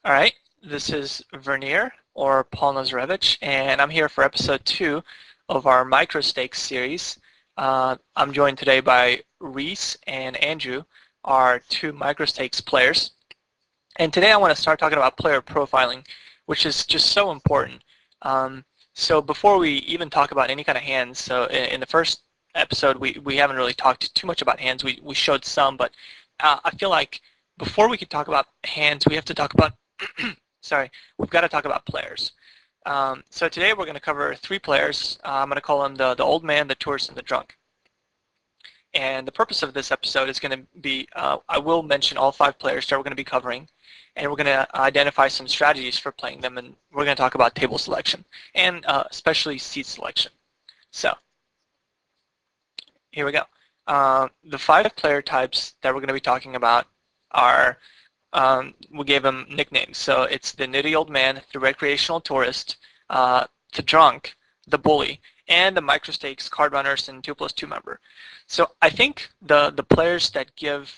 All right, this is Vernier, or Paul Nazarevich, and I'm here for episode 2 of our micro stakes series. I'm joined today by Reese and Andrew, our two micro stakes players. And today I want to start talking about player profiling, which is just so important. So before we even talk about any kind of hands, so in the first episode we haven't really talked too much about hands. We showed some, but I feel like before we could talk about hands, we have to talk about sorry, we've got to talk about players. So today we're going to cover 3 players. I'm going to call them the old man, the tourist, and the drunk. And the purpose of this episode is going to be, I will mention all 5 players that we're going to be covering, and we're going to identify some strategies for playing them, and we're going to talk about table selection, and especially seat selection. So, here we go. The 5 player types that we're going to be talking about are, we gave them nicknames. So it's the nitty old man, the recreational tourist, the drunk, the bully, and the micro stakes card runners and 2+2 member. So I think the players that give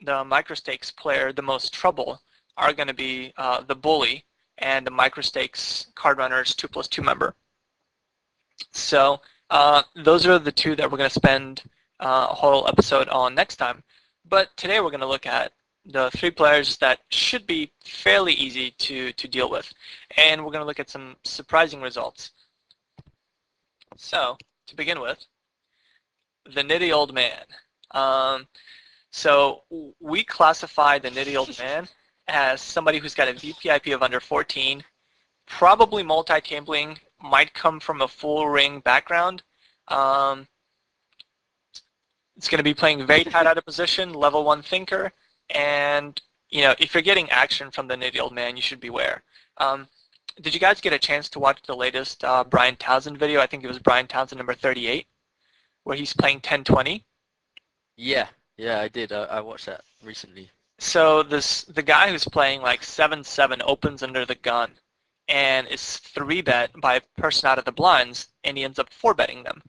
the micro stakes player the most trouble are going to be the bully and the micro stakes card runners 2+2 member. So those are the 2 that we're going to spend a whole episode on next time. But today we're going to look at the 3 players that should be fairly easy to deal with. And we're going to look at some surprising results. So, to begin with, the nitty old man. So we classify the nitty old man as somebody who's got a VPIP of under 14, probably multi-tabling, might come from a full ring background. It's going to be playing very tight out of position, level 1 thinker, and if you're getting action from the nitty old man, you should beware. Did you guys get a chance to watch the latest Brian Townsend video? I think it was Brian Townsend number 38, where he's playing 1020. Yeah, I did. I watched that recently. So the guy who's playing like 7-7 opens under the gun and is 3-bet by a person out of the blinds, and he ends up 4-betting them.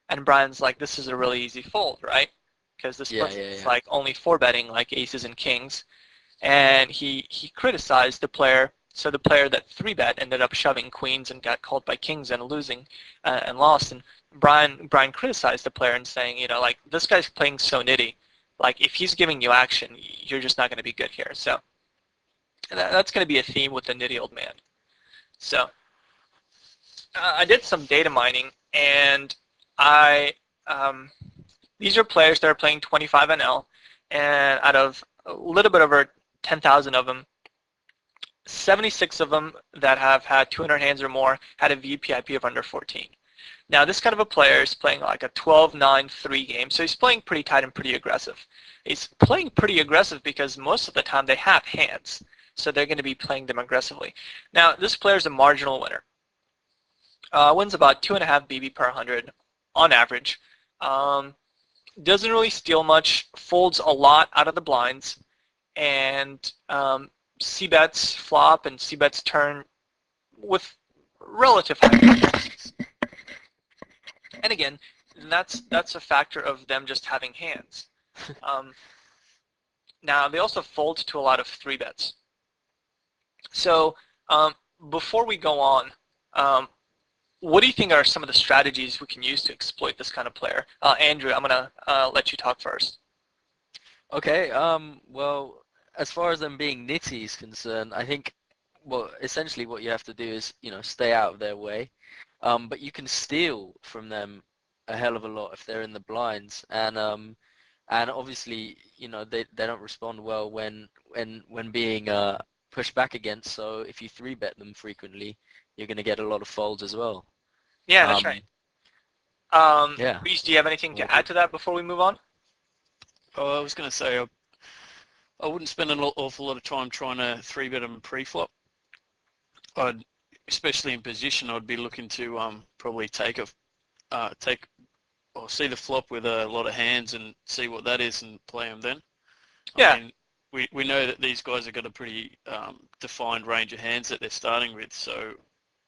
And Brian's like, this is a really easy fold, right? Because this person's like only 4-betting like aces and kings. And he criticized the player. So the player that 3-bet ended up shoving queens and got called by kings and losing and lost. And Brian criticized the player and saying, like, this guy's playing so nitty. Like, if he's giving you action, you're just not going to be good here. So that's going to be a theme with the nitty old man. So I did some data mining, and these are players that are playing 25 NL, and out of a little bit over 10,000 of them, 76 of them that have had 200 hands or more had a VPIP of under 14. Now, this kind of a player is playing like a 12-9-3 game, so he's playing pretty tight and pretty aggressive. He's playing pretty aggressive because most of the time they have hands, so they're going to be playing them aggressively. Now, this player is a marginal winner. Wins about 2.5 BB per 100 on average. Doesn't really steal much, folds a lot out of the blinds, and C-bets flop and C-bets turn with relative high. And again, that's a factor of them just having hands. Now, they also fold to a lot of 3-bets. So before we go on, what do you think are some of the strategies we can use to exploit this kind of player? Andrew, I'm going to let you talk first. Okay, well, as far as them being nitty is concerned, I think, well, essentially what you have to do is, stay out of their way. But you can steal from them a hell of a lot if they're in the blinds. And obviously, they don't respond well when being pushed back against. So if you 3-bet them frequently, you're going to get a lot of folds as well. Yeah, that's right. Yeah. Reese, do you have anything to add to that before we move on? Oh, I was going to say I wouldn't spend an awful lot of time trying to 3-bet them pre-flop. Especially in position, I'd be looking to probably take or see the flop with a lot of hands and see what that is and play them then. Yeah. I mean, we know that these guys have got a pretty defined range of hands that they're starting with, so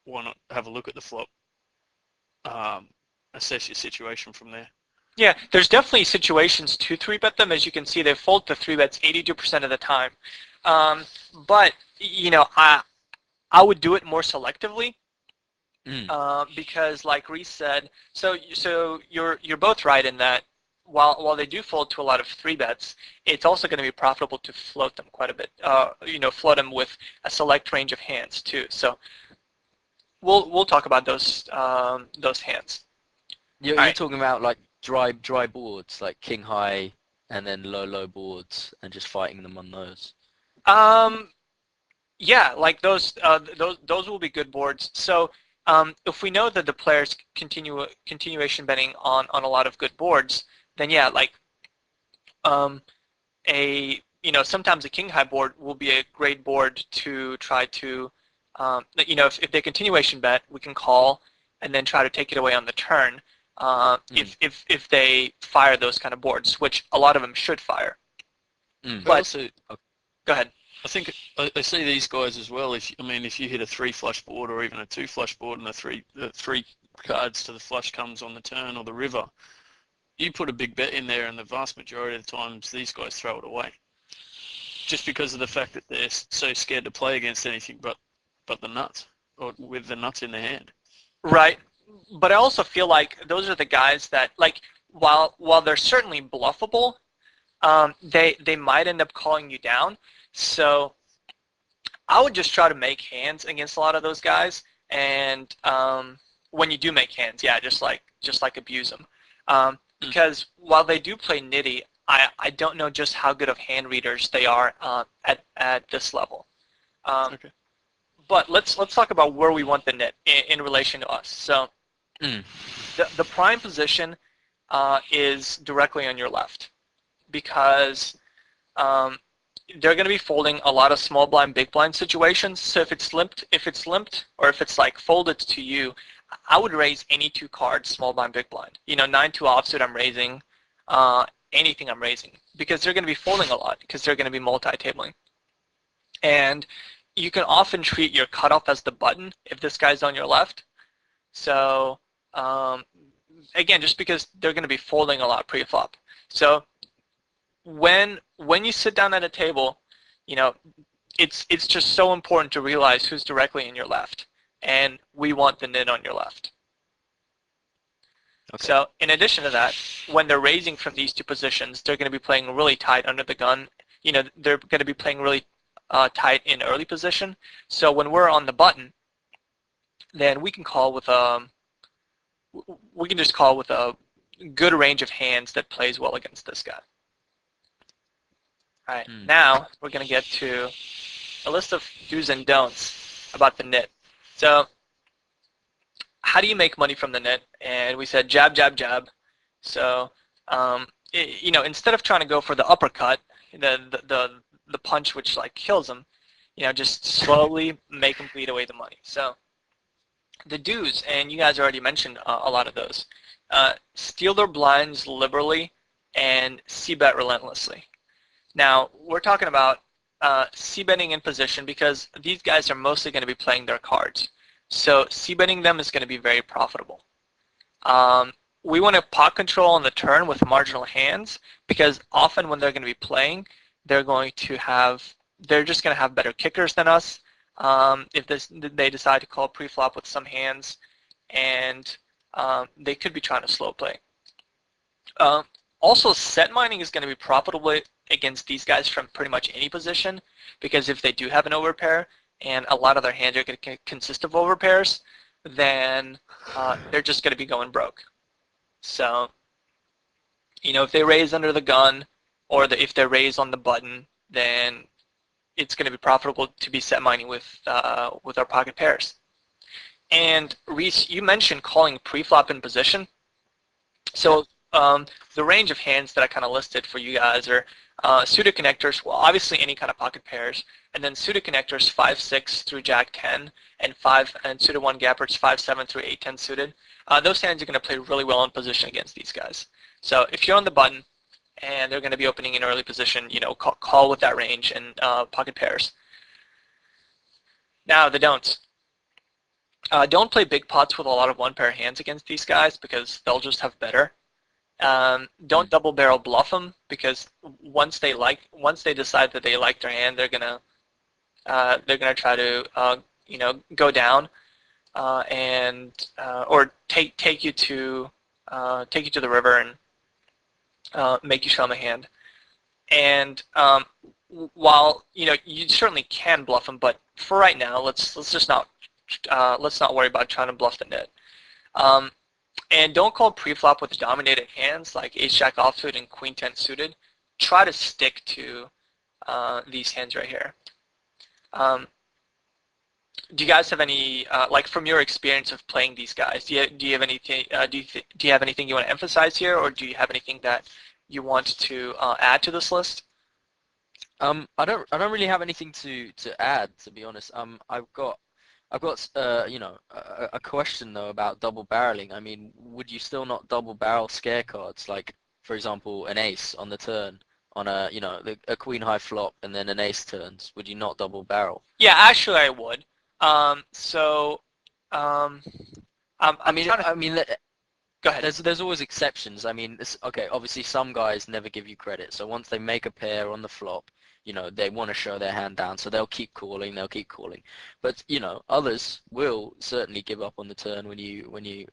why not have a look at the flop, assess your situation from there. Yeah, there's definitely situations to 3-bet them. As you can see, they fold to 3-bets 82% of the time. But I would do it more selectively. Because like Reese said, so you're both right in that while they do fold to a lot of 3-bets, it's also going to be profitable to float them quite a bit. Float them with a select range of hands too. So we'll talk about those hands. You're, All you're right. talking about like dry boards, like king high and then low boards, and just fighting them on those. Um, Yeah, like those will be good boards. So if we know that the players continuation betting on a lot of good boards, then yeah, like um, sometimes a king high board will be a great board to try to if they continuation bet, we can call and then try to take it away on the turn. If they fire those kind of boards, which a lot of them should fire. Mm. But Also, go ahead. I think I see these guys as well. If you hit a 3 flush board or even a 2 flush board and the three cards to the flush comes on the turn or the river, you put a big bet in there, and the vast majority of the times these guys throw it away, just because of the fact that they're so scared to play against anything but the nuts, or with the nuts in their hand. Right. But I also feel like those are the guys that, like, while they're certainly bluffable, they might end up calling you down. So I would just try to make hands against a lot of those guys, and when you do make hands, yeah, just like abuse them. Because while they do play nitty, I don't know just how good of hand readers they are at this level. Okay. But let's talk about where we want the nit in relation to us. So the prime position is directly on your left, because they're going to be folding a lot of small blind, big blind situations. So if it's limped, or if it's like folded to you, I would raise any 2 cards, small blind, big blind. 9-2 offsuit, I'm raising. Anything I'm raising, because they're going to be folding a lot, because they're going to be multi-tabling. And you can often treat your cutoff as the button if this guy's on your left. So again, just because they're going to be folding a lot pre-flop. So when you sit down at a table, it's just so important to realize who's directly in your left, and we want the nit on your left. Okay. So in addition to that, when they're raising from these 2 positions, they're going to be playing really tight under the gun. They're going to be playing really tight in early position. So when we're on the button, then we can just call with a good range of hands that plays well against this guy. All right, now we're going to get to a list of do's and don'ts about the nit. So how do you make money from the nit? And we said jab, jab, jab. So instead of trying to go for the uppercut, the punch which like kills them, just slowly make them bleed away the money. So the do's, and you guys already mentioned a lot of those. Steal their blinds liberally and c-bet relentlessly. Now, we're talking about c-betting in position, because these guys are mostly going to be playing their cards. So c-betting them is going to be very profitable. We want to pot control on the turn with marginal hands, because often when they're going to be playing, they're just going to have better kickers than us. If they decide to call pre-flop with some hands, and they could be trying to slow play. Also, set mining is going to be profitable against these guys from pretty much any position, because if they do have an overpair, and a lot of their hands are going to consist of overpairs, then they're just going to be going broke. So, if they raise under the gun, or if they raise on the button, then it's going to be profitable to be set mining with our pocket pairs. And Reese, you mentioned calling pre-flop in position. So the range of hands that I kind of listed for you guys are suited connectors, well, obviously any kind of pocket pairs, and then suited connectors 5-6 through Jack 10, and suited 1 gappers 5-7 through 8-10 suited. Those hands are going to play really well in position against these guys. So if you're on the button and they're going to be opening in early position, call with that range and pocket pairs. Now the don'ts. Don't play big pots with a lot of 1-pair hands against these guys, because they'll just have better. Don't double barrel bluff them, because once they decide that they like their hand, they're gonna try to go down or take you to the river and make you show them a hand. And while you certainly can bluff them, but for right now, let's not worry about trying to bluff the nit. And don't call pre-flop with dominated hands like ace-jack offsuit and queen-10 suited. Try to stick to these hands right here. Do you guys have any, like from your experience of playing these guys, do you have anything? Do you have anything you want to emphasize here, or do you have anything that you want to add to this list? I don't really have anything to add, to be honest. I've got a question though about double barreling. I mean, would you still not double barrel scare cards, like for example an ace on the turn on a a queen high flop and then an ace turns? Would you not double barrel? Yeah, actually I would. I mean, go ahead. There's always exceptions. I mean, okay, obviously some guys never give you credit. So once they make a pair on the flop, they want to show their hand down, so they'll keep calling. But others will certainly give up on the turn when you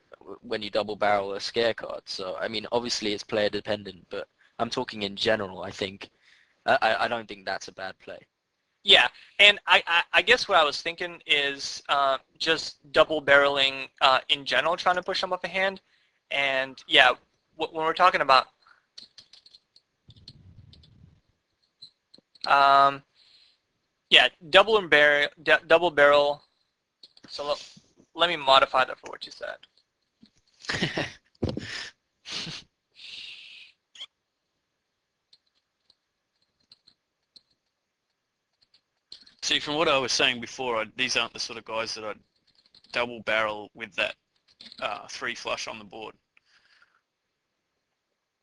double barrel a scare card. So I mean, obviously it's player dependent, but I'm talking in general. I think I don't think that's a bad play. Yeah, and I guess what I was thinking is just double barreling in general, trying to push them off a hand. And yeah, when we're talking about yeah, double barrel. So let me modify that for what you said. See, from what I was saying before, these aren't the sort of guys that I'd double barrel with that 3 flush on the board.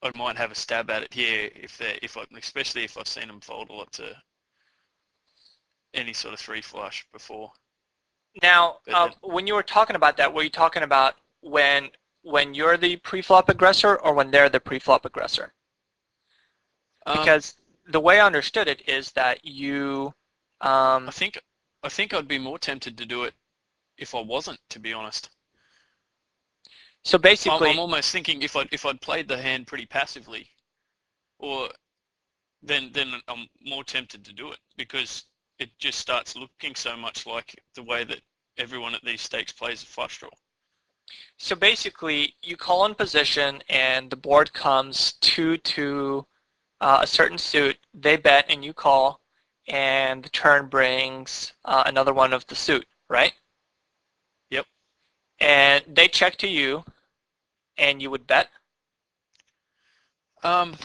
I might have a stab at it here especially if I've seen them fold a lot to any sort of 3 flush before. Now, when you were talking about that, were you talking about when you're the pre-flop aggressor or when they're the pre-flop aggressor? Because the way I understood it is that you. I think I'd be more tempted to do it if I wasn't, to be honest. So basically, I'm almost thinking if I'd played the hand pretty passively, or then I'm more tempted to do it, because it just starts looking so much like the way that everyone at these stakes plays a flush draw. So basically, you call in position, and the board comes to a certain suit. They bet, and you call, and the turn brings another one of the suit, right? Yep. And they check to you, and you would bet? Like,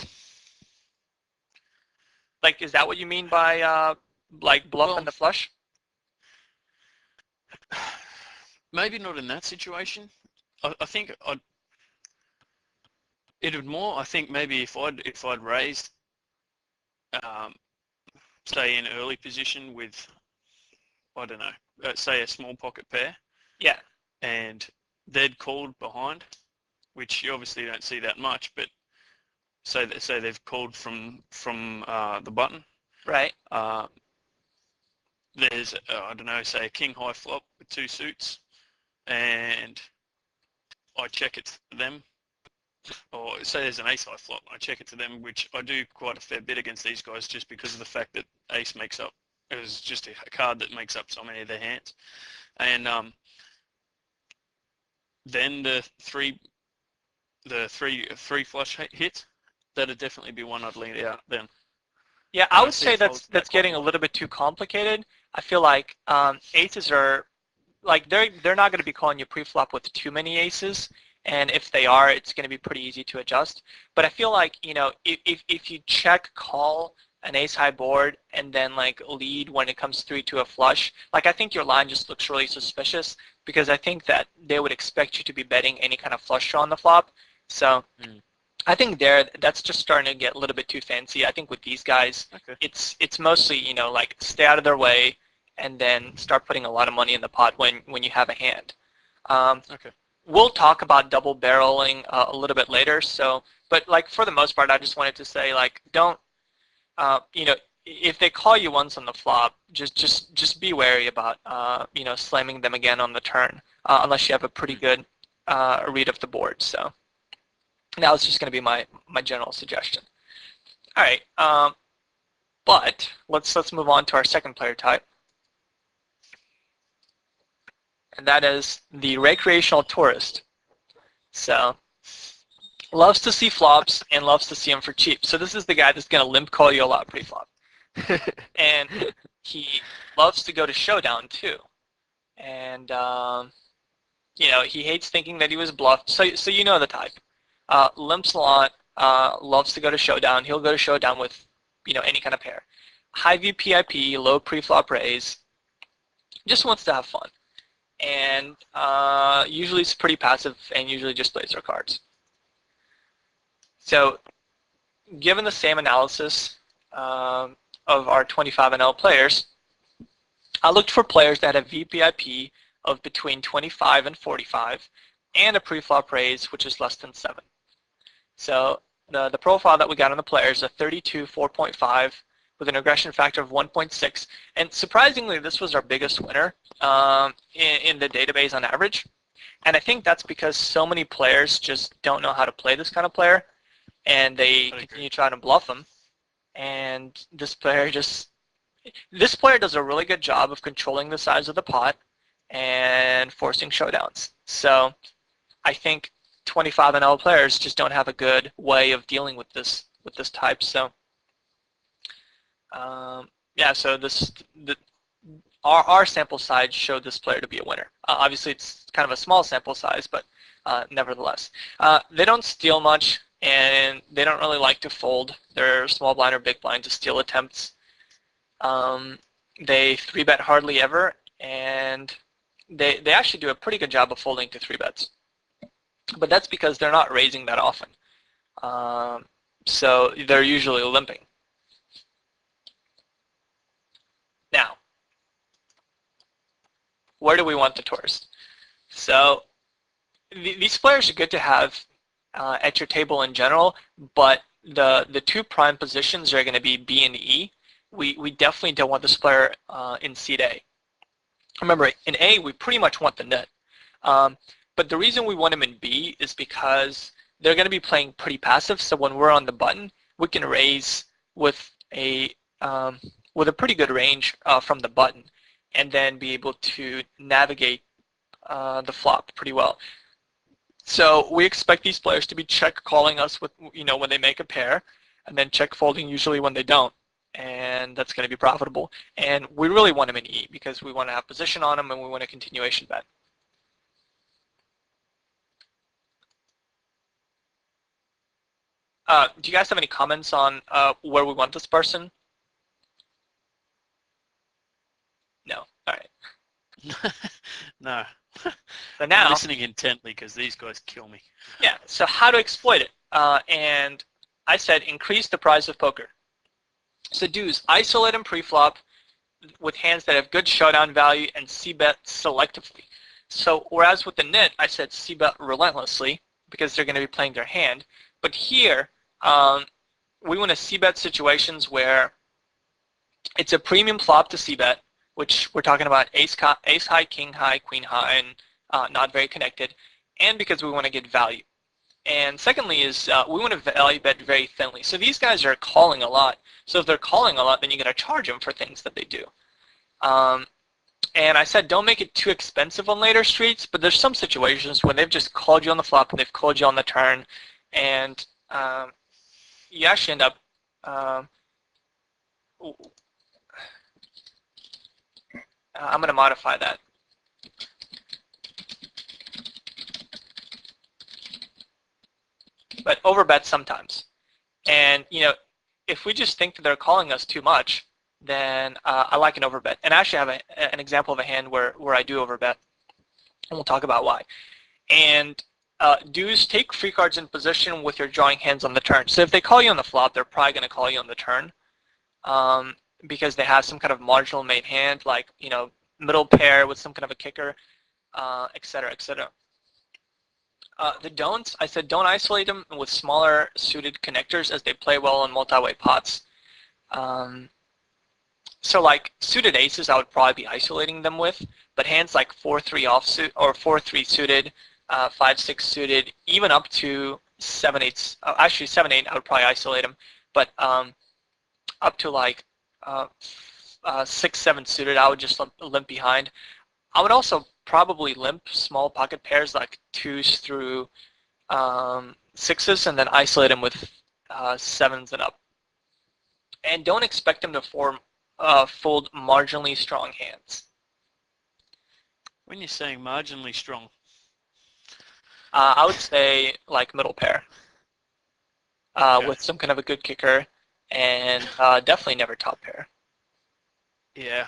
is that what you mean by like bluffing the flush? Maybe not in that situation. I think it'd more. I think maybe if I'd raised, say in early position with, I don't know, say a small pocket pair. Yeah. And they'd called behind, which you obviously don't see that much, but say they've called from the button. Right. There's I don't know, say a king high flop with 2 suits, and I check it to them, or say there's an ace high flop, I check it to them, which I do quite a fair bit against these guys just because of the fact that ace makes up, it's just a card that makes up so many of their hands. And then the three flush hit, that'd definitely be one I'd lean out then. Yeah, I would say that's getting a little bit too complicated. I feel like aces are, like, they're not going to be calling you pre-flop with too many aces, and if they are, it's going to be pretty easy to adjust. But I feel like, if you check call an ace high board and then like lead when it comes through to a flush, like, I think your line just looks really suspicious, because I think that they would expect you to be betting any kind of flush draw on the flop. So I think that's just starting to get a little bit too fancy. I think with these guys, okay, it's mostly, like, stay out of their way and then start putting a lot of money in the pot when you have a hand. Okay. we'll talk about double barreling a little bit later. So, but like for the most part, I just wanted to say like don't, you know, if they call you once on the flop, just be wary about you know, slamming them again on the turn unless you have a pretty good read of the board. So that was just going to be my general suggestion. All right, but let's move on to our second player type, and that is the recreational tourist. So loves to see flops and loves to see them for cheap. So this is the guy that's going to limp call you a lot pre-flop. And he loves to go to showdown too. And, you know, he hates thinking that he was bluffed. So you know the type. Limps a lot, loves to go to showdown. He'll go to showdown with, you know, any kind of pair. High VPIP, low pre-flop raise. Just wants to have fun. And usually it's pretty passive and usually just plays their cards. So given the same analysis of our 25 and L players, I looked for players that have VPIP of between 25 and 45 and a pre-flop raise which is less than 7. So the profile that we got on the players is a 32 4.5 with an aggression factor of 1.6, and surprisingly this was our biggest winner in the database on average. And I think that's because so many players just don't know how to play this kind of player, and they continue trying to bluff them. And this player does a really good job of controlling the size of the pot and forcing showdowns. So I think 25 and L players just don't have a good way of dealing with this type. So yeah, so our sample size showed this player to be a winner. Obviously, it's kind of a small sample size, but nevertheless, they don't steal much, and they don't really like to fold their small blind or big blind to steal attempts. They 3-bet hardly ever, and they actually do a pretty good job of folding to 3-bets. But that's because they're not raising that often. So they're usually limping. Now, where do we want the tourist? So these players are good to have at your table in general, but the two prime positions are going to be B and E. We definitely don't want this player in seed A. Remember, in A, we pretty much want the nut. But the reason we want him in B is because they're going to be playing pretty passive, so when we're on the button, we can raise with a pretty good range from the button, and then be able to navigate the flop pretty well. So we expect these players to be check calling us with, you know, when they make a pair, and then check folding usually when they don't, and that's going to be profitable. And we really want them in E because we want to have position on them and we want a continuation bet. Do you guys have any comments on where we want this person? No. All right. No. So now, I'm listening intently because these guys kill me. yeah. So how to exploit it? And I said increase the price of poker. So dudes, isolate him pre-flop with hands that have good showdown value and c-bet selectively. So whereas with the nit, I said c-bet relentlessly because they're going to be playing their hand. But here, we want to c-bet situations where it's a premium flop to c-bet, which we're talking about ace high, king high, queen high, and not very connected, and because we want to get value. And secondly is we want to value bet very thinly. So these guys are calling a lot. So if they're calling a lot, then you're going to charge them for things that they do. And I said don't make it too expensive on later streets, but there's some situations when they've just called you on the flop and they've called you on the turn, and you actually end up I'm going to modify that. But overbet sometimes. And, you know, if we just think that they're calling us too much, then I like an overbet. And I actually have an example of a hand where I do overbet. And we'll talk about why. And dues, take free cards in position with your drawing hands on the turn. So if they call you on the flop, they're probably going to call you on the turn. Because they have some kind of marginal made hand, like, you know, middle pair with some kind of a kicker, et cetera, et cetera. The don'ts, I said don't isolate them with smaller suited connectors as they play well in multi-way pots. So like suited aces, I would probably be isolating them with, but hands like 4-3 offsuit or 4-3 suited, 5-6 suited, even up to 7-8. Actually 7-8, I would probably isolate them, but up to like 6-7 suited, I would just limp behind. I would also probably limp small pocket pairs like 2s through 6s, and then isolate them with 7s and up. And don't expect them to fold marginally strong hands. When you're saying marginally strong, I would say like middle pair Okay. with some kind of a good kicker, and definitely never top pair. yeah,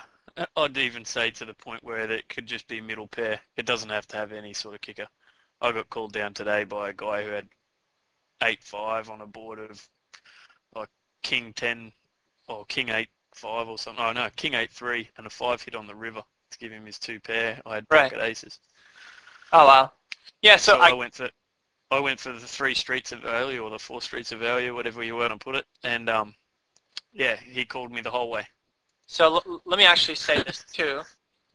I'd even say to the point where it could just be middle pair. It doesn't have to have any sort of kicker. I got called down today by a guy who had 8-5 on a board of like King 10 or King 8-5 or something. Oh no, King 8-3 and a 5 hit on the river to give him his 2 pair. I had Right. pocket aces. Oh wow. Yeah. So I went for the 3 streets of value or the 4 streets of value, whatever you want to put it, and yeah, he called me the whole way. So let me actually say this too.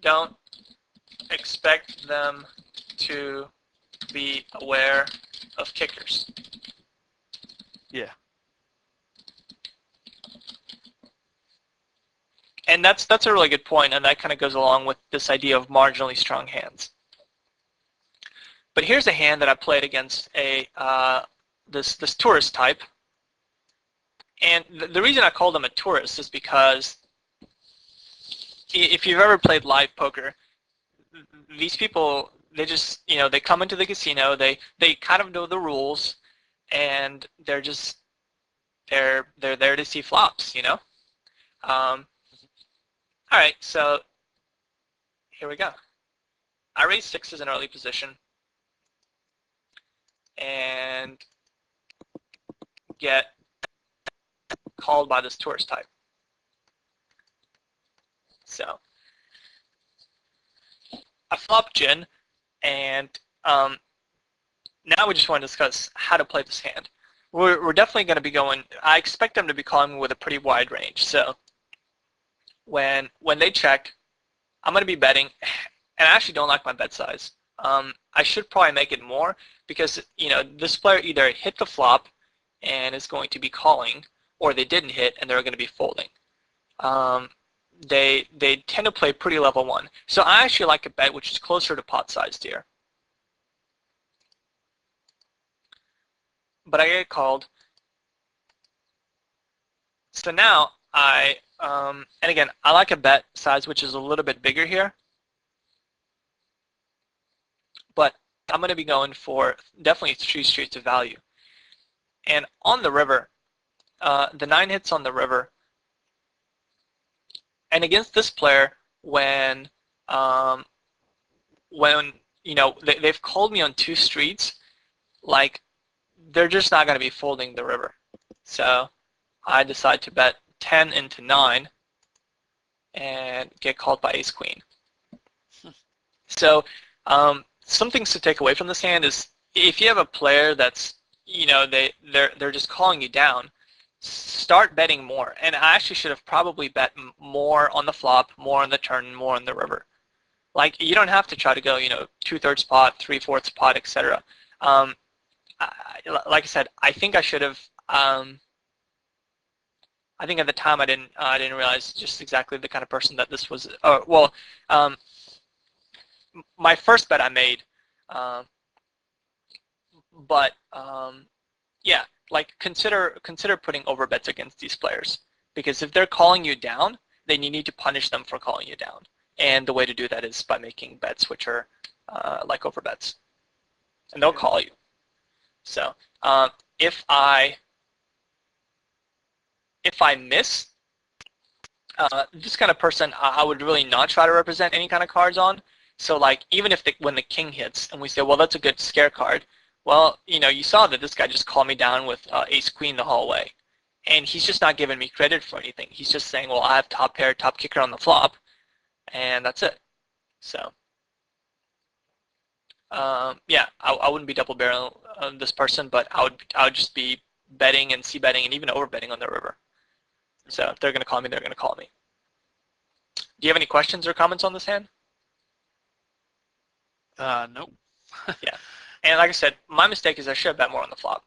Don't expect them to be aware of kickers. Yeah. And that's a really good point, and that kind of goes along with this idea of marginally strong hands. But here's a hand that I played against a this tourist type, and the reason I called him a tourist is because if you've ever played live poker, these people, they just, they come into the casino, they kind of know the rules, and they're there to see flops, all right, so here we go. I raise 6s in early position and get called by this tourist type. So I flop gin, and now we just want to discuss how to play this hand. We're definitely going to be going, I expect them to be calling with a pretty wide range. So when they check, I'm going to be betting, and I actually don't like my bet size. I should probably make it more because, this player either hit the flop and is going to be calling, or they didn't hit and they're going to be folding. They tend to play pretty level 1. So I actually like a bet which is closer to pot sized here. But I get called. So now and again, I like a bet size which is a little bit bigger here. But I'm going to be going for definitely 3 streets of value. And on the river, the 9 hits on the river. And against this player, when they've called me on 2 streets, like they're just not going to be folding the river. So I decide to bet 10 into 9 and get called by ace queen. So some things to take away from this hand is if you have a player that's, they're just calling you down, start betting more. And I actually should have probably bet more on the flop, more on the turn, more on the river. Like, you don't have to try to go, 2/3 pot, 3/4 pot, etc. Like I said, I think I should have. I think at the time I didn't realize just exactly the kind of person that this was. My first bet I made, but yeah, like consider putting over bets against these players, because if they're calling you down, then you need to punish them for calling you down, and the way to do that is by making bets which are like over bets, and they'll call you. So if I miss, this kind of person, I would really not try to represent any kind of cards on. So like, even if when the king hits and we say, well, that's a good scare card, well, you saw that this guy just called me down with ace queen the whole way, and he's just not giving me credit for anything. He's just saying, well, I have top pair, top kicker on the flop, and that's it. So yeah, I wouldn't be double barreling this person, but I would just be betting and c-betting and even over-betting on the river. So if they're going to call me, they're going to call me. Do you have any questions or comments on this hand? Nope. Yeah. And like I said, my mistake is I should have bet more on the flop.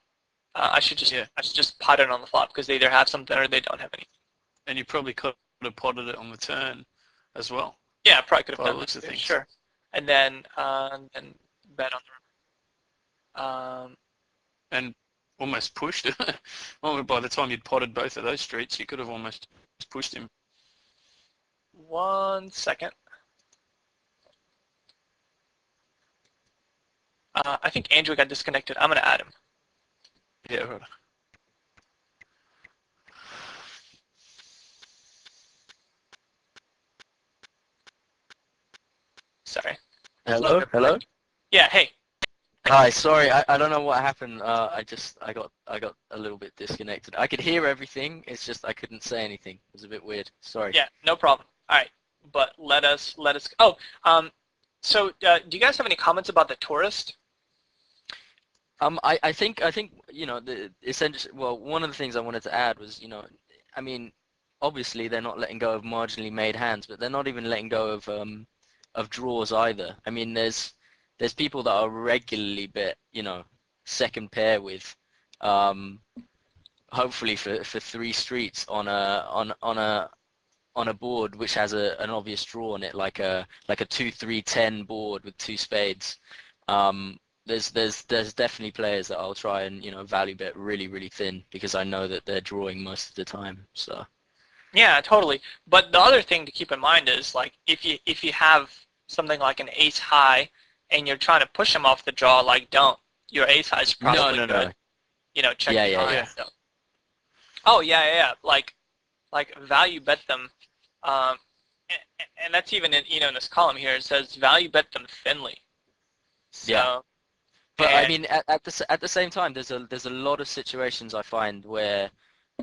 I should just pot it on the flop because they either have something or they don't have anything. And you probably could have potted it on the turn as well. Yeah, I probably could have By the done looks that. of things. Sure. And then bet on the river. And almost pushed it. Well, by the time you'd potted both of those streets, you could have almost pushed him. 1 second. I think Andrew got disconnected. I'm going to add him. Yeah, right. Sorry. Hello? Hello? Yeah, hey. Hi, sorry, I don't know what happened. I got a little bit disconnected. I could hear everything. It's just I couldn't say anything. It was a bit weird. Sorry. Yeah, no problem. All right, but let us. Oh, so do you guys have any comments about the tourist? I think the essential. Well, one of the things I wanted to add was I mean, obviously they're not letting go of marginally made hands, but they're not even letting go of draws either. I mean, there's people that are regularly bet second pair with hopefully for 3 streets on a board which has an obvious draw on it, like a 2-3-10 board with 2 spades. There's definitely players that I'll try and value bet really thin because I know that they're drawing most of the time. So Yeah, totally. But the other thing to keep in mind is like if you have something like an ace high and you're trying to push them off the draw, like don't. Your ace high is probably good. Check the Yeah. odds. So. Oh yeah. Like value bet them, and that's even in this column here. It says value bet them thinly. So, yeah. But I mean, at the same time, there's a lot of situations I find where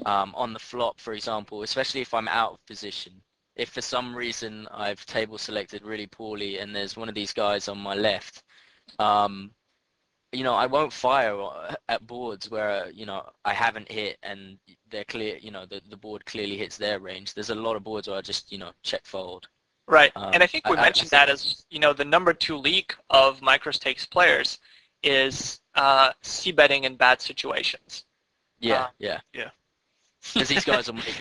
on the flop, for example, especially if I'm out of position, if for some reason I've table selected really poorly and there's one of these guys on my left, I won't fire at boards where I haven't hit and they're clear. The board clearly hits their range. There's a lot of boards where I just check fold. Right, and I think we mentioned I that as the number 2 leak of Micros Takes players is c-betting in bad situations. Yeah. Because these guys will make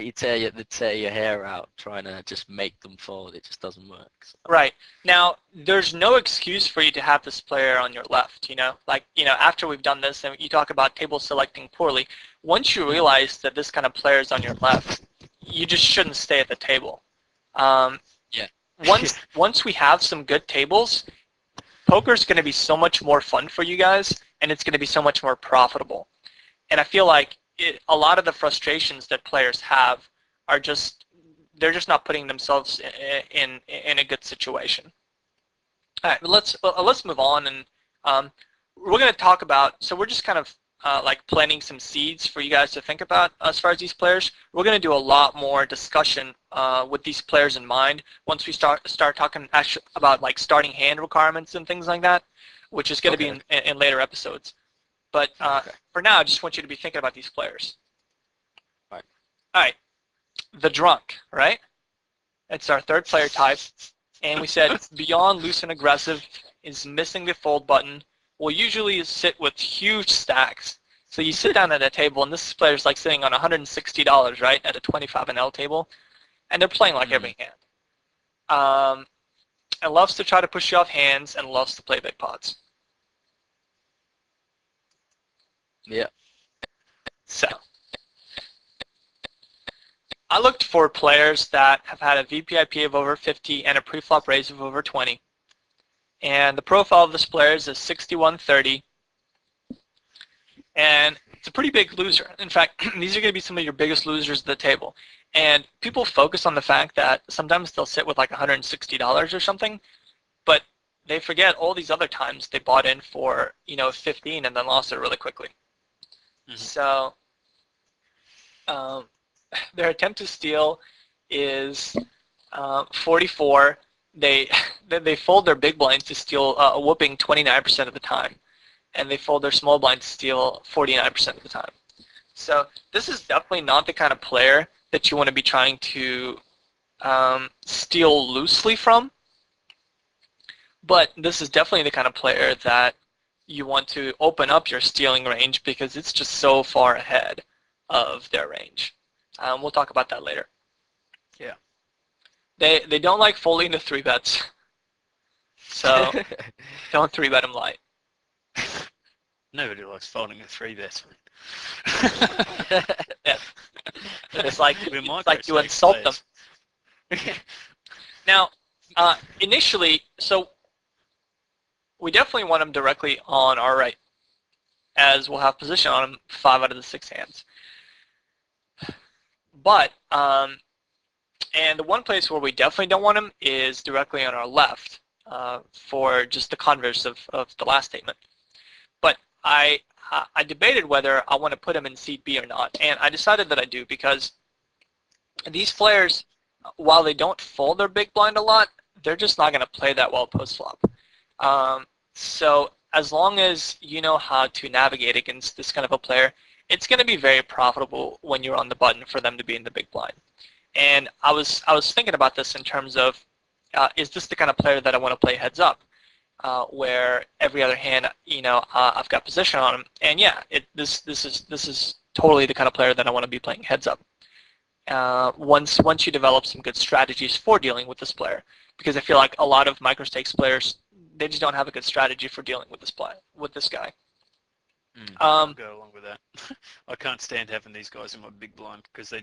you tear your hair out trying to just make them fold. It just doesn't work. So. Right. Now, there's no excuse for you to have this player on your left, after we've done this and you talk about table selecting poorly, once you realize that this kind of player is on your left, you just shouldn't stay at the table. Yeah. Once we have some good tables, poker's going to be so much more fun for you guys, and it's going to be so much more profitable. And I feel like a lot of the frustrations that players have are they're just not putting themselves in a good situation. All right, but let's move on, and we're going to talk about. So we're just kind of like planting some seeds for you guys to think about as far as these players. We're going to do a lot more discussion with these players in mind once we start talking actually about like starting hand requirements and things like that, which is going to be in later episodes. But for now, I just want you to be thinking about these players. All right. The drunk, right? It's our third player type. And we said beyond loose and aggressive is missing the fold button. Will usually sit with huge stacks. So you sit down at a table, and this player's like sitting on $160, right, at a 25 and L table. And they're playing like every hand. And loves to try to push you off hands and loves to play big pots. Yeah. So I looked for players that have had a VPIP of over 50 and a preflop raise of over 20. And the profile of this player is a 6130. And it's a pretty big loser. In fact, these are going to be some of your biggest losers at the table. And people focus on the fact that sometimes they'll sit with like $160 or something, but they forget all these other times they bought in for 15 and then lost it really quickly. Mm-hmm. So their attempt to steal is 44. They they fold their big blinds to steal a whooping 29% of the time, and they fold their small blind to steal 49% of the time. So this is definitely not the kind of player that you want to be trying to steal loosely from, but this is definitely the kind of player that you want to open up your stealing range because it's just so far ahead of their range. We'll talk about that later. Yeah. They don't like folding the 3-bets, so don't 3-bet them light. Nobody likes folding a 3-bet. Yeah. It's like you micro-stakes insult them. players. Now, initially, so we definitely want them directly on our right, as we'll have position on them 5 out of the 6 hands. But, and the one place where we definitely don't want them is directly on our left, for just the converse of the last statement. But I debated whether I want to put them in seat B or not, and I decided that I do because these players, while they don't fold their big blind a lot, they're just not going to play that well post-flop. So as long as you know how to navigate against this kind of a player, it's going to be very profitable when you're on the button for them to be in the big blind. And I was thinking about this in terms of, is this the kind of player that I want to play heads up, where every other hand, I've got position on him, and yeah, this is totally the kind of player that I want to be playing heads up. Once you develop some good strategies for dealing with this player, because I feel like a lot of micro stakes players, they just don't have a good strategy for dealing with this guy. I'll go along with that. I can't stand having these guys in my big blind because they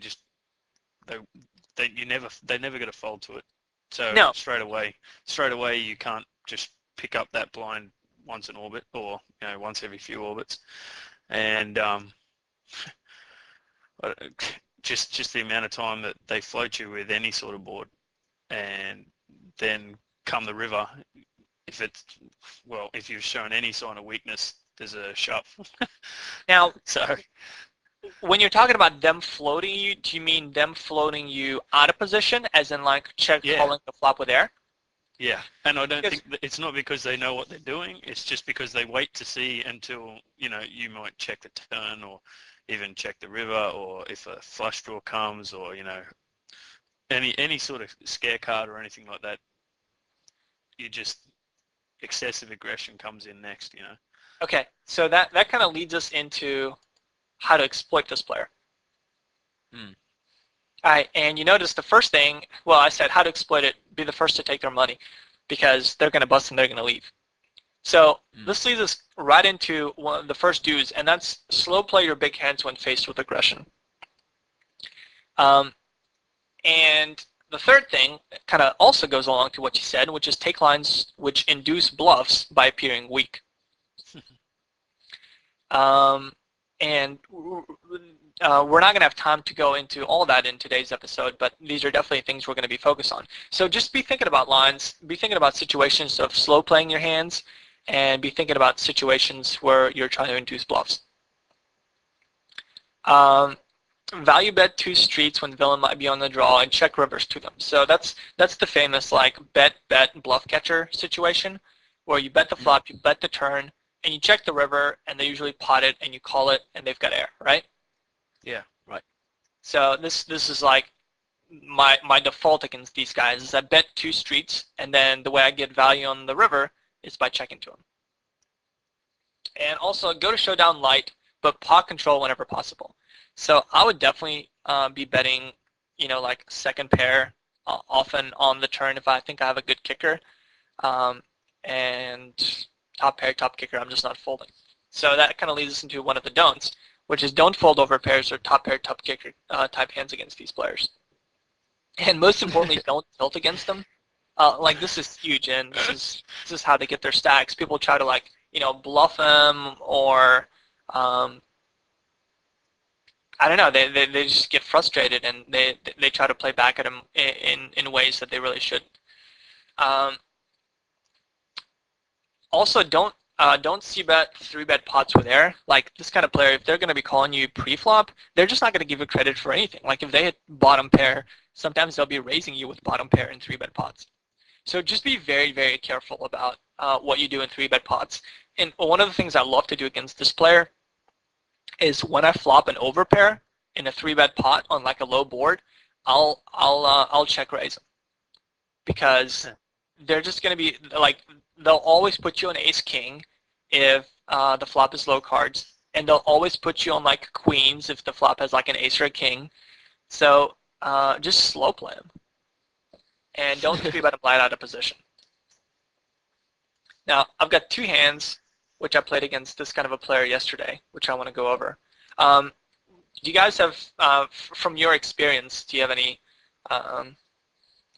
never get a fold to it. So No. straight away you can't just pick up that blind once in orbit, or once every few orbits, and just the amount of time that they float you with any sort of board, and then come the river, if you've shown any sign of weakness, there's a shove. Now, so when you're talking about them floating you, do you mean them floating you out of position, as in like calling the flop with air? Yeah, and I don't think it's not because they know what they're doing. It's just because they wait to see until you might check the turn, or even check the river, or if a flush draw comes, or any sort of scare card or anything like that. You just excessive aggression comes in next. Okay, so that kind of leads us into how to exploit this player. All right, and you notice the first thing, well, I said how to exploit it, be the first to take their money, because they're going to bust and they're going to leave. So this leads us right into one of the first do's, and that's slow play your big hands when faced with aggression. And the third thing kind of also goes along to what you said, which is take lines which induce bluffs by appearing weak. And we're not going to have time to go into all that in today's episode, but these are definitely things we're going to be focused on. So just be thinking about lines, be thinking about situations of slow playing your hands, and be thinking about situations where you're trying to induce bluffs. Value bet 2 streets when villain might be on the draw and check rivers to them. So that's the famous like bet bluff catcher situation, where you bet the flop, you bet the turn, and you check the river, and they usually pot it, and you call it, and they've got air, right? Yeah, right. So this is like my default against these guys is I bet 2 streets, and then the way I get value on the river is by checking to them. And also go to showdown light, but pot control whenever possible. So I would definitely be betting, like second pair often on the turn if I think I have a good kicker, and top pair, top kicker, I'm just not folding. So that kind of leads us into one of the don'ts, which is don't fold over pairs or top pair, top kicker type hands against these players. And most importantly, don't tilt against them. Like this is huge, and this is how they get their stacks. People try to like bluff them, or I don't know. They just get frustrated, and they try to play back at them in ways that they really shouldn't. Also, don't c-bet 3-bet pots with air. Like this kind of player, if they're going to be calling you pre-flop, they're just not going to give you credit for anything. Like if they hit bottom pair, sometimes they'll be raising you with bottom pair and 3-bet pots. So just be very, very careful about what you do in 3-bet pots. And one of the things I love to do against this player is when I flop an overpair in a 3-bet pot on like a low board, I'll check raise them, because they're just going to be like, they'll always put you on ace king if the flop is low cards, and they'll always put you on like queens if the flop has like an ace or a king. So just slow play them, and don't 3-bet them light out of position. Now I've got 2 hands which I played against this kind of a player yesterday, which I want to go over. Do you guys have, from your experience, do you have any,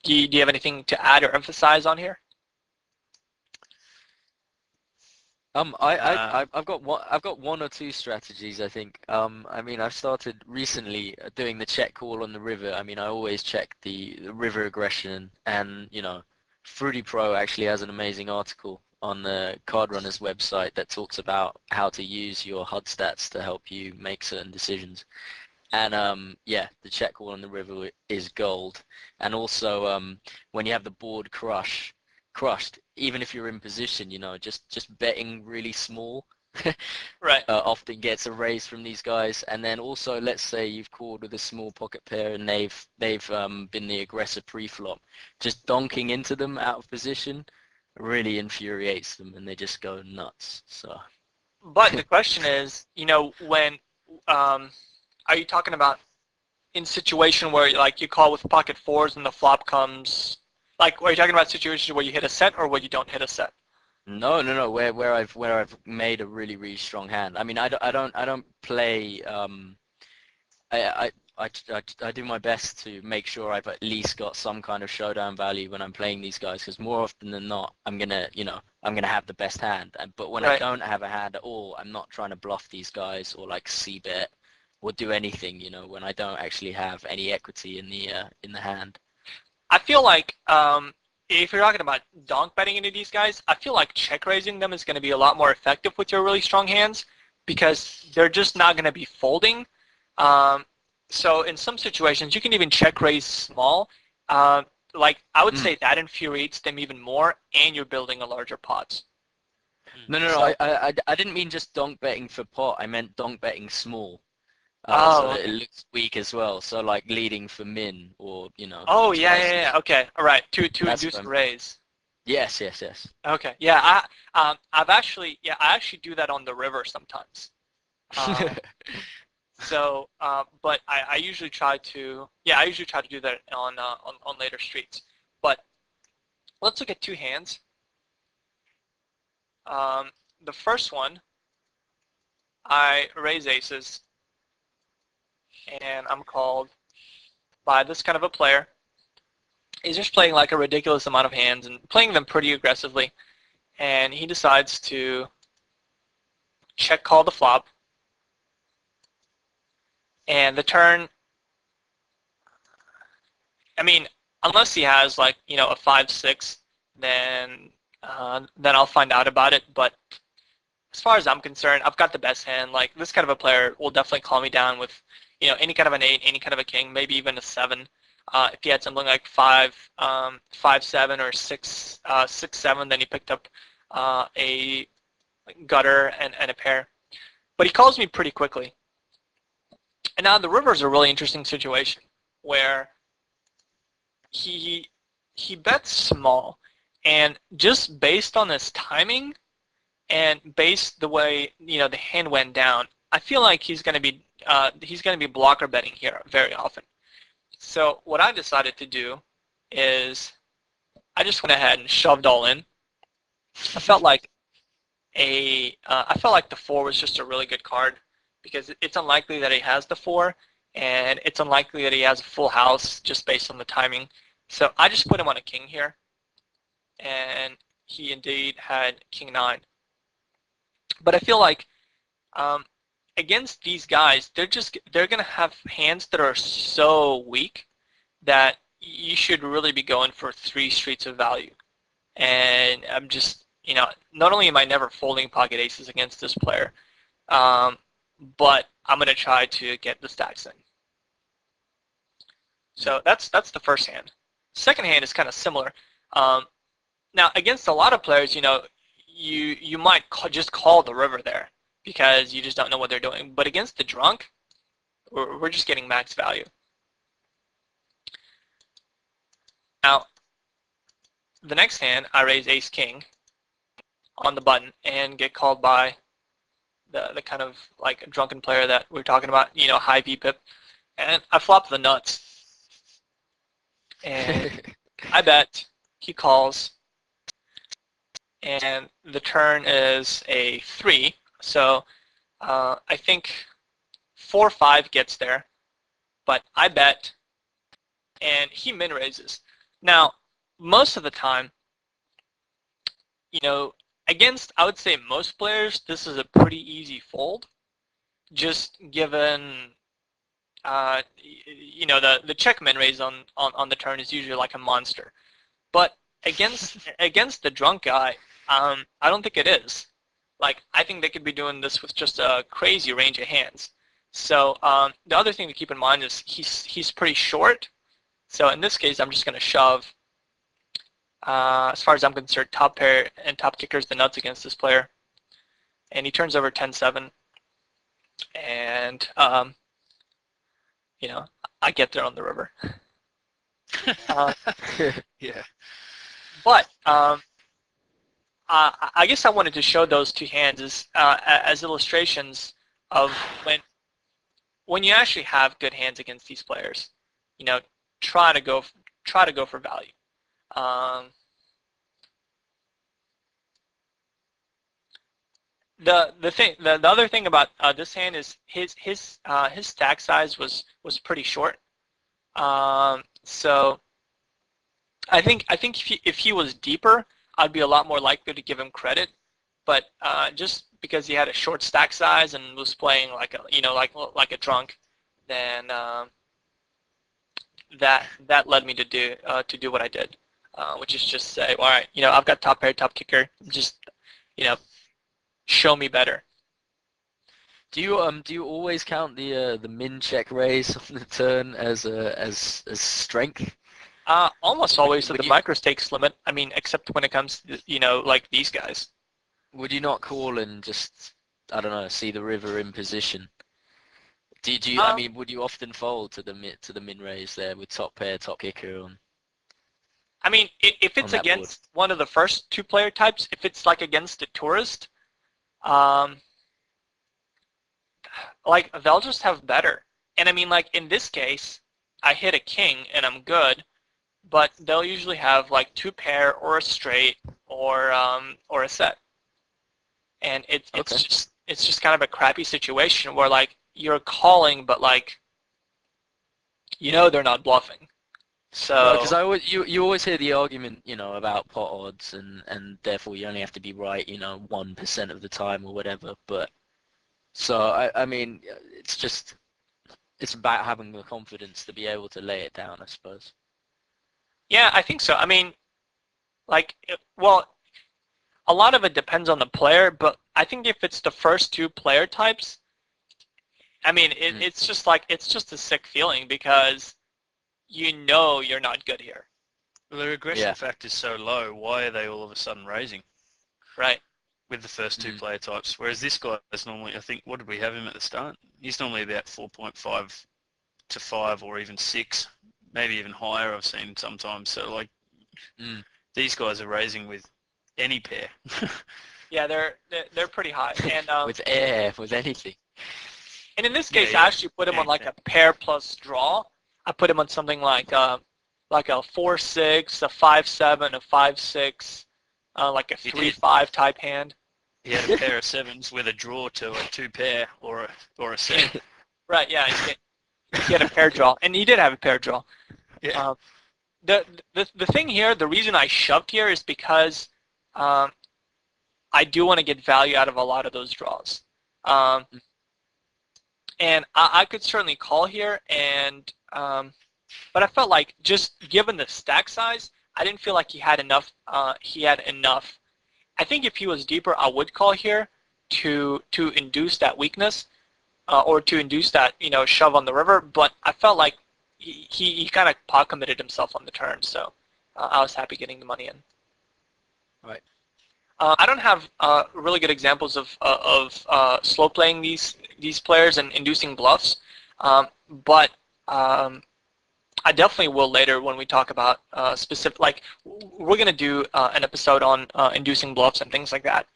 do you have anything to add or emphasize on here? I've got one or two strategies, I think. I mean, I've started recently doing the check call on the river. I mean, I always check the river aggression, and Fruity Pro actually has an amazing article on the Card Runners website that talks about how to use your HUD stats to help you make certain decisions. And yeah, the check call on the river is gold. And also when you have the board crushed, even if you're in position, just betting really small Right. often gets a raise from these guys. And then also, let's say you've called with a small pocket pair and they've been the aggressor pre-flop, just donking into them out of position really infuriates them, and they just go nuts. So But the question is, when are you talking about in situation where like you call with pocket fours and the flop comes? Like, are you talking about situations where you hit a set or where you don't hit a set? no, where I've made a really strong hand. I mean, I don't play. I do my best to make sure I've at least got some kind of showdown value when I'm playing these guys, because more often than not, I'm gonna have the best hand. But when I don't have a hand at all, I'm not trying to bluff these guys or like c-bet or do anything. When I don't actually have any equity in the hand. I feel like if you're talking about donk betting into these guys, I feel like check raising them is going to be a lot more effective with your really strong hands, because they're just not going to be folding. So in some situations, you can even check raise small. Like I would say that infuriates them even more, and you're building a larger pot. No, So, I didn't mean just donk betting for pot. I meant donk betting small. So that it looks weak as well. So like leading for min, or Oh yeah. Okay, all right. To induce a raise. Yes. Okay. Yeah. I actually do that on the river sometimes. So, but I usually try to do that on later streets. But let's look at 2 hands. The first one, I raise aces, and I'm called by this kind of a player. He's just playing like a ridiculous amount of hands and playing them pretty aggressively, and he decides to check call the flop. And the turn, I mean, unless he has like, a 5-6, then I'll find out about it. But as far as I'm concerned, I've got the best hand. Like, this kind of a player will definitely call me down with, any kind of an 8, any kind of a king, maybe even a 7. If he had something like 5-7 or 6-7, then he picked up a gutter and a pair. But he calls me pretty quickly. And now the river is a really interesting situation where he bets small, and just based on his timing and based the way the hand went down, I feel like he's going to be blocker betting here very often. So what I decided to do is I just went ahead and shoved all in. I felt like the 4 was just a really good card, because it's unlikely that he has the 4, and it's unlikely that he has a full house just based on the timing. So I just put him on a king here, and he indeed had king 9. But I feel like against these guys, they're going to have hands that are so weak that you should really be going for 3 streets of value. And I'm just, not only am I never folding pocket aces against this player, but I'm going to try to get the stacks in. So that's the first hand. Second hand is kind of similar. Now, against a lot of players, you might just call the river there because you just don't know what they're doing. But against the drunk, we're just getting max value. Now, the next hand, I raise ace king on the button and get called by the kind of like drunken player that we're talking about, high VPIP. And I flop the nuts. And I bet, he calls, and the turn is a 3. So I think 4-5 gets there, but I bet, and he min raises. Now, most of the time, against, I would say most players, this is a pretty easy fold, just given, the check min raise on the turn is usually like a monster. But against the drunk guy, I don't think it is. Like, I think they could be doing this with just a crazy range of hands. So the other thing to keep in mind is he's pretty short. So in this case, I'm just going to shove. As far as I'm concerned, top pair and top kickers the nuts against this player. And he turns over 10-7. And, I get there on the river. Yeah. But I guess I wanted to show those two hands as illustrations of when you actually have good hands against these players. Try to go for value. The other thing about this hand is his stack size was pretty short. So I think if he was deeper, I'd be a lot more likely to give him credit. But just because he had a short stack size and was playing like a drunk, then that led me to do what I did, which is just say, all right, I've got top pair, top kicker, just show me better. Do you always count the min check raise on the turn as strength? Almost always to the micro stakes limit. I mean, except when it comes to, like these guys. Would you not call and just, I don't know, see the river in position? Do you? I mean, would you often fold to the min raise there with top pair, top kicker on? I mean, if it's against one of the first two player types, if it's like against a tourist, like they'll just have better. And I mean, like in this case, I hit a king and I'm good, but they'll usually have like two pair or a straight or a set. And it's just kind of a crappy situation where like you're calling, but like they're not bluffing. So because you always hear the argument about pot odds and therefore you only have to be right 1% of the time or whatever. But so I mean it's about having the confidence to be able to lay it down, I suppose. Yeah, I think so. I mean, like, well, a lot of it depends on the player, but I think if it's the first two player types, I mean, it's just a sick feeling because you're not good here. Well, their aggression factor is so low. Why are they all of a sudden raising? Right. With the first two player types, whereas this guy is normally, I think, what did we have him at the start? He's normally about 4.5 to 5 or even 6, maybe even higher. I've seen sometimes. So like, these guys are raising with any pair. Yeah, they're pretty high, and with anything. And in this case, I actually put him on like a pair plus draw. I put him on something like a 4-6, a 5-7, a 5-6, like a 3-5 type hand. He had a pair of sevens with a draw to a two pair or a set. Right. Yeah. He had a pair draw, and he did have a pair draw. Yeah. The thing here, the reason I shoved here is because I do want to get value out of a lot of those draws. And I could certainly call here, but I felt like just given the stack size, I didn't feel like he had enough. I think if he was deeper, I would call here to induce that weakness or to induce that shove on the river. But I felt like he kind of pot committed himself on the turn, so I was happy getting the money in. Right. I don't have really good examples of slow playing these players and inducing bluffs, but I definitely will later when we talk about specific. Like we're gonna do an episode on inducing bluffs and things like that,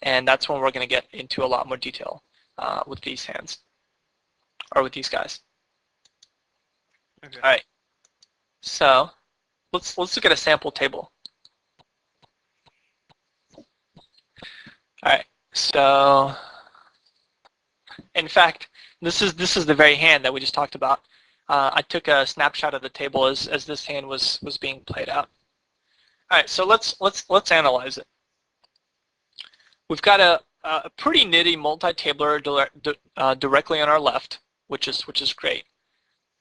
and that's when we're gonna get into a lot more detail with these hands or with these guys. Okay. All right, so let's look at a sample table. All right, so in fact, this is the very hand that we just talked about. I took a snapshot of the table as this hand was being played out. All right, so let's analyze it. We've got a pretty nitty multi-tabler directly on our left, which is great,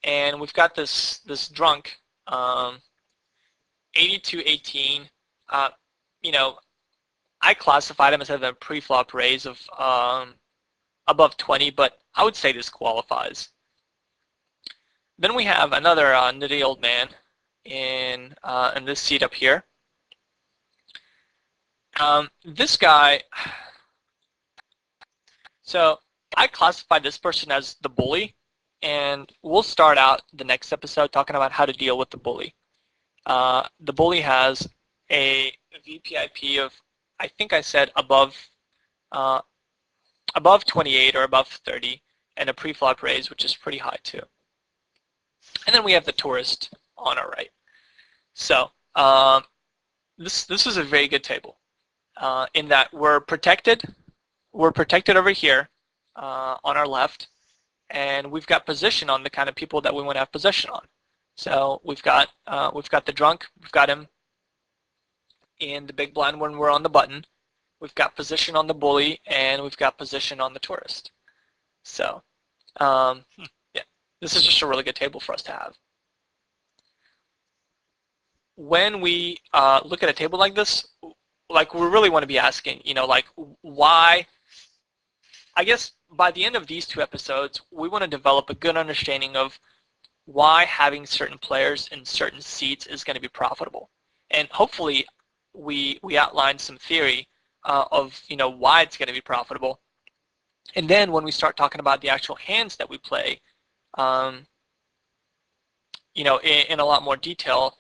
and we've got this drunk 82-18. You know, I classified him as having a pre-flop raise of above 20, but I would say this qualifies. Then we have another nitty old man in this seat up here. This guy, so I classified this person as the bully, and we'll start out the next episode talking about how to deal with the bully. The bully has a VPIP of, I think I said above 28 or above 30, and a pre-flop raise, which is pretty high too. And then we have the tourist on our right. So this is a very good table in that we're protected. We're protected over here on our left, and we've got position on the kind of people that we want to have position on. So we've got the drunk. We've got him in the big blind when we're on the button. We've got position on the bully, and we've got position on the tourist. So yeah, this is just a really good table for us to have. When we look at a table like this, like we really want to be asking, you know, like why. I guess by the end of these two episodes, we want to develop a good understanding of why having certain players in certain seats is going to be profitable, and hopefully we outline some theory of, you know, why it's going to be profitable. And then when we start talking about the actual hands that we play, you know, in a lot more detail,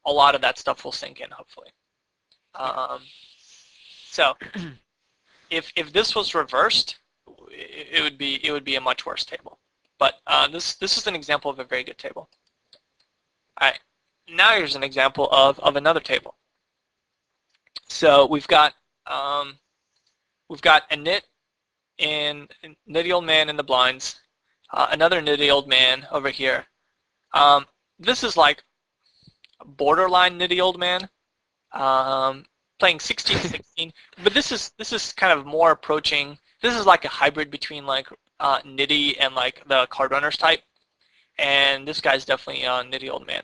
a lot of that stuff will sink in, hopefully. So if this was reversed, it would be a much worse table. But this is an example of a very good table. All right, now here's an example of another table. So we've got a nitty old man in the blinds, another nitty old man over here. This is like borderline nitty old man, playing 16-16, but this is kind of more approaching. This is like a hybrid between like nitty and like the card runners type, and this guy's definitely a nitty old man.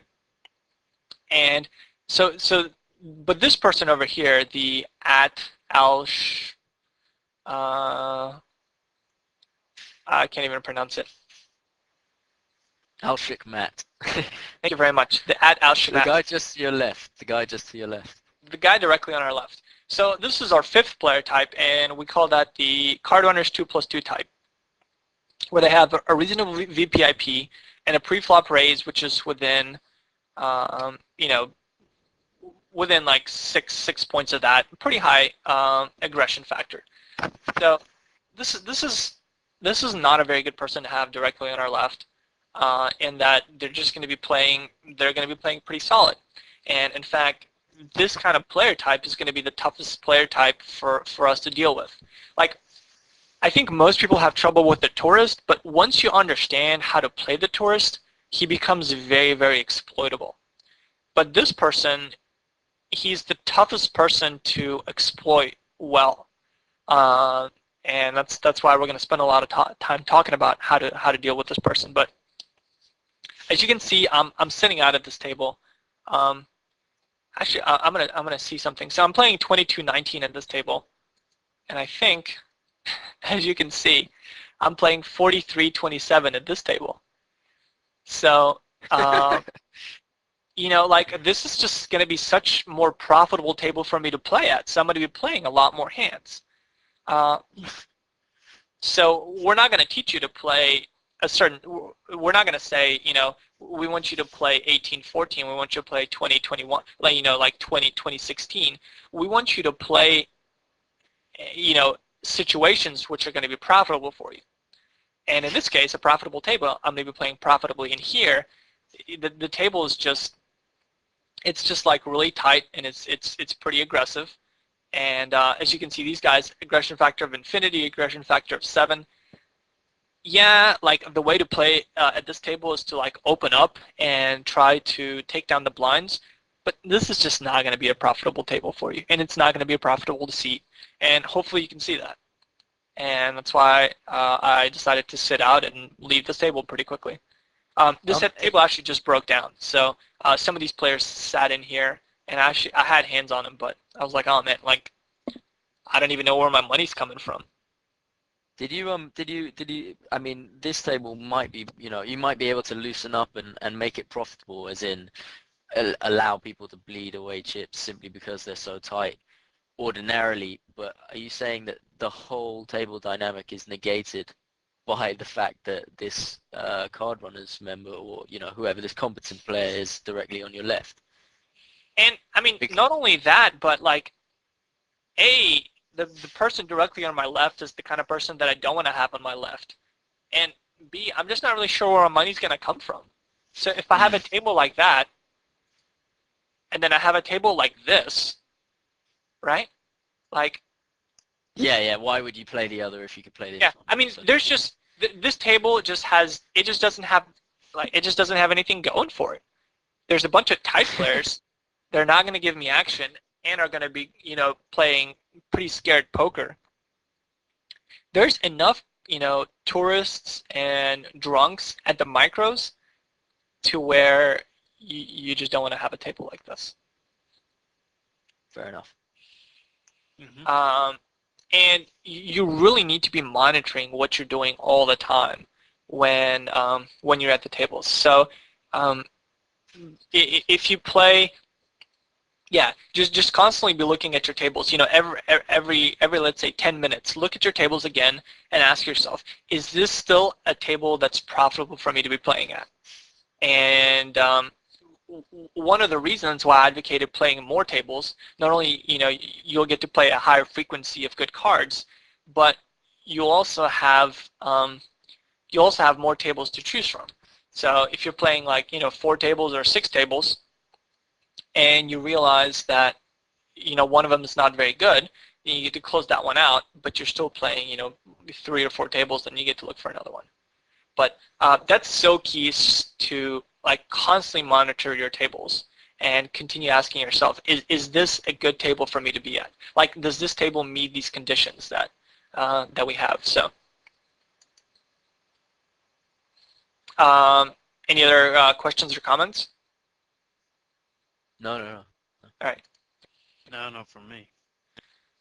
And so but this person over here, the @alsh, I can't even pronounce it. Alshik Matt. Thank you very much. The @alsh. The guy just to your left. The guy just to your left. The guy directly on our left. So this is our fifth player type, and we call that the card runners 2+2 type, where they have a reasonable VPIP and a pre-flop raise, which is within, you know, within like six points of that. Pretty high aggression factor. So this is not a very good person to have directly on our left, in that they're just going to be playing. They're going to be playing pretty solid, and in fact, this kind of player type is going to be the toughest player type for us to deal with. Like, I think most people have trouble with the tourist, but once you understand how to play the tourist, he becomes very, very exploitable. But this person, he's the toughest person to exploit well, and that's why we're going to spend a lot of time talking about how to deal with this person. But as you can see, I'm sitting out at this table. Actually, I'm gonna see something. So I'm playing 22-19 at this table, and I think, as you can see, I'm playing 43-27 at this table. So like this is just going to be such more profitable table for me to play at. So I'm going to be playing a lot more hands. Uh, so we're not going to teach you to play a certain, we're not going to say, we want you to play 1814, we want you to play 2021, like 2016. We want you to play, situations which are going to be profitable for you. And in this case, a profitable table, I'm going to be playing profitably in here. The table is just, it's just like really tight, and it's pretty aggressive. And as you can see, these guys, aggression factor of infinity, aggression factor of 7. Yeah, like the way to play at this table is to like open up and try to take down the blinds. But this is just not going to be a profitable table for you, and it's not going to be profitable to see. And hopefully you can see that. And that's why I decided to sit out and leave this table pretty quickly. This table actually just broke down. So some of these players sat in here, and I had hands on them, but I was like, oh man, like I don't even know where my money's coming from. Did you, I mean, this table might be, you might be able to loosen up and make it profitable, as in allow people to bleed away chips simply because they're so tight ordinarily, but are you saying that the whole table dynamic is negated by the fact that this card runners member, or whoever this competent player is, directly on your left? And I mean, not only that, but like, the person directly on my left is the kind of person that I don't want to have on my left. And B, I'm just not really sure where my money's going to come from. So if I have a table like that, and then I have a table like this, right? Like, yeah. Why would you play the other if you could play this? Yeah, one? I mean, there's just this table just doesn't have anything going for it. There's a bunch of tight players. They're not going to give me action and are going to be, playing pretty scared poker. There's enough, tourists and drunks at the micros to where you just don't want to have a table like this. Fair enough. Mm-hmm. And you really need to be monitoring what you're doing all the time when you're at the tables. So if you play, just constantly be looking at your tables. Every let's say 10 minutes, look at your tables again and ask yourself, is this still a table that's profitable for me to be playing at? And one of the reasons why I advocated playing more tables, not only you'll get to play a higher frequency of good cards, but you'll also have more tables to choose from. So if you're playing like 4 tables or 6 tables, and you realize that one of them is not very good, you get to close that one out, but you're still playing 3 or 4 tables, then you get to look for another one. But that's so key to like constantly monitor your tables and continue asking yourself, is this a good table for me to be at? Like, does this table meet these conditions that we have? So, any other questions or comments? No. All right. No, not from me.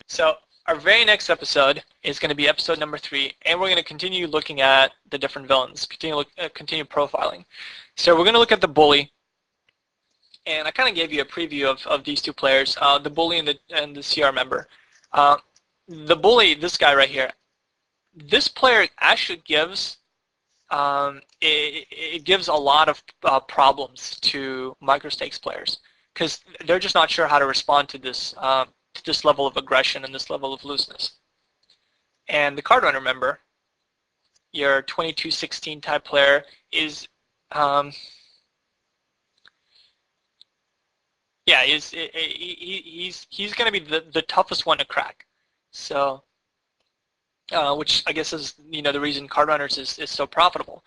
So our very next episode is going to be episode number 3, and we're going to continue looking at the different villains, continue profiling. So we're going to look at the bully, and I kind of gave you a preview of these 2 players, the bully and the CR member. The bully, this guy right here, this player actually gives it gives a lot of problems to microstakes players, because they're just not sure how to respond to this level of aggression and this level of looseness. And the card runner member, your 2216 type player, is he's going to be the toughest one to crack. So which I guess is the reason card runners is so profitable.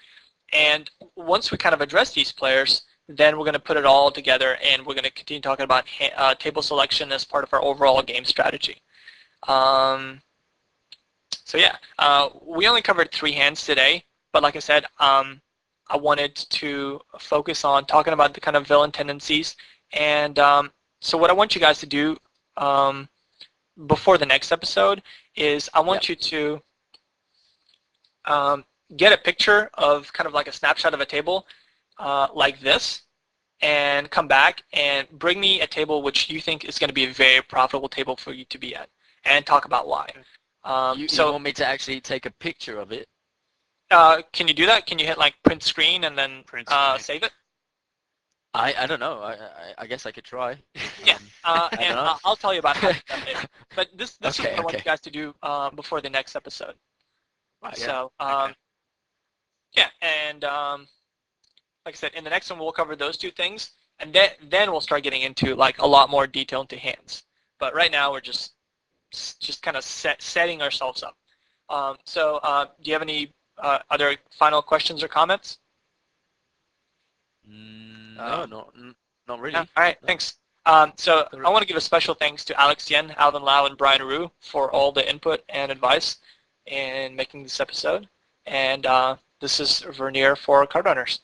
And once we kind of address these players, then we're going to put it all together, and we're going to continue talking about table selection as part of our overall game strategy. So yeah, we only covered 3 hands today, but like I said, I wanted to focus on talking about the kind of villain tendencies. And so what I want you guys to do before the next episode is I want you to get a picture of kind of like a snapshot of a table like this, and come back and bring me a table which you think is going to be a very profitable table for you to be at, and talk about why. You So want me to actually take a picture of it? can you do that? Can you hit like print screen and then Print screen. save it? I don't know. I guess I could try. Yeah, I and don't know. I'll tell you about how to do that later. But this is Okay, what I want okay. you guys to do before the next episode. Right. So Okay. yeah, and like I said, in the next one we'll cover those two things, and then we'll start getting into like a lot more detail into hands. But right now we're just kind of setting ourselves up. So do you have any other final questions or comments? No, not really. Yeah. All right, No. thanks. So I want to give a special thanks to Alex Yen, Alvin Lau, and Brian Rue for all the input and advice in making this episode. And this is Vernier for Card Runners.